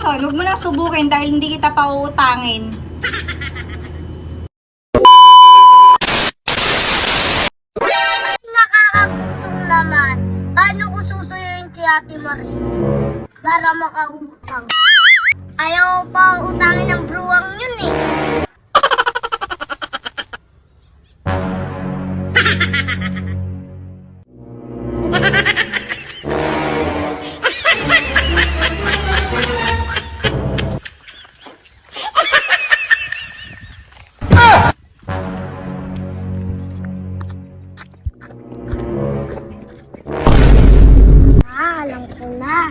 Emerson, huwag mo na subukin dahil hindi kita pauutangin. Nakakagutom naman. Paano ko susuyuin si Ate Marie para makautang? Ayaw pa utangin ng bruwang yun eh. Alam ko na.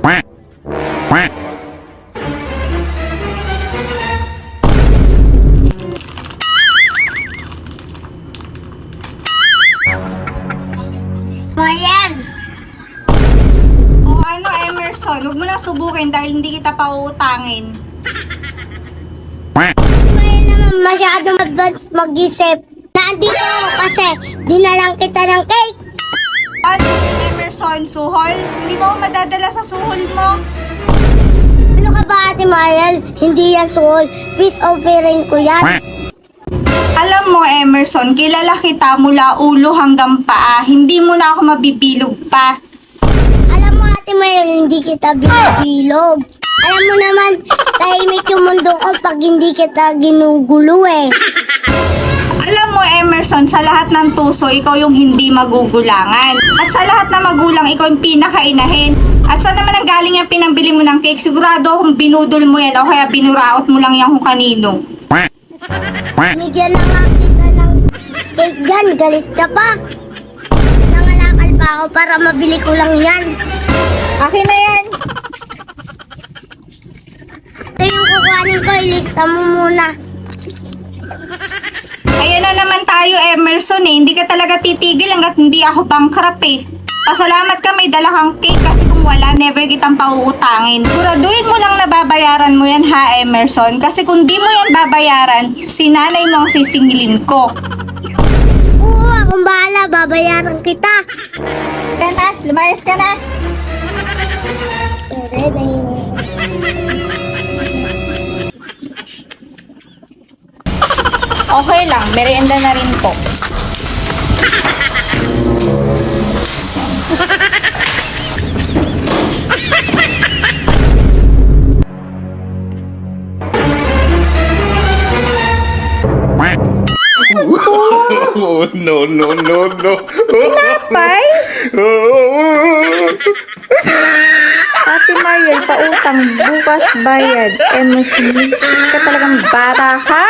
Quack, quack. Mayan! O ano Emerson, huwag mo na subukin dahil hindi kita pauutangin. Mayan naman masyadong advance mag-isip. Nandito ako kasi dinalang kita ng cake. Ano Emerson, suhol? Hindi mo ako madadala sa suhol mo. Ano ka ba Ate Mayan? Hindi yan soul. Peace offering ko yan. Alam mo Emerson, kilala kita mula ulo hanggang paa. Hindi mo na ako mabibilog pa. Alam mo Ate Mayan, hindi kita binibilog. Alam mo naman, tahimik yung mundo ko pag hindi kita ginugulo eh. Alam mo Emerson, sa lahat ng tuso, ikaw yung hindi magugulangan. At sa lahat ng magulang, ikaw yung pinakainahin. At saan naman ang galing yung pinambili mo ng cake? Sigurado akong binudol mo yan o kaya binuraot mo lang yan kung kanino. Bigyan na nga kita ng cake dyan, galit ka pa. Nangalakal pa ako para mabili ko lang yan. Akin na yan. Ito yung kukuhanin ko, ilista mo muna. Ayan na naman tayo Emerson eh. Hindi ka talaga titigil hanggat hindi ako bankrupt eh. Pasalamat ka may dala kang cake kasi kung wala, never kitang pauutangin. Siguraduhin mo lang na babayaran mo yan ha Emerson. Kasi kung di mo yan babayaran, si nanay mo ang sisingilin ko. Oo, akong bahala, babayaran kita. Yan na, lumayas ka na. Okay lang, merienda na rin po. Oh, no, no, no, no. Pay? Ate Mariel, pautang, bukas bayad. Emerson, ka talagang bata ka?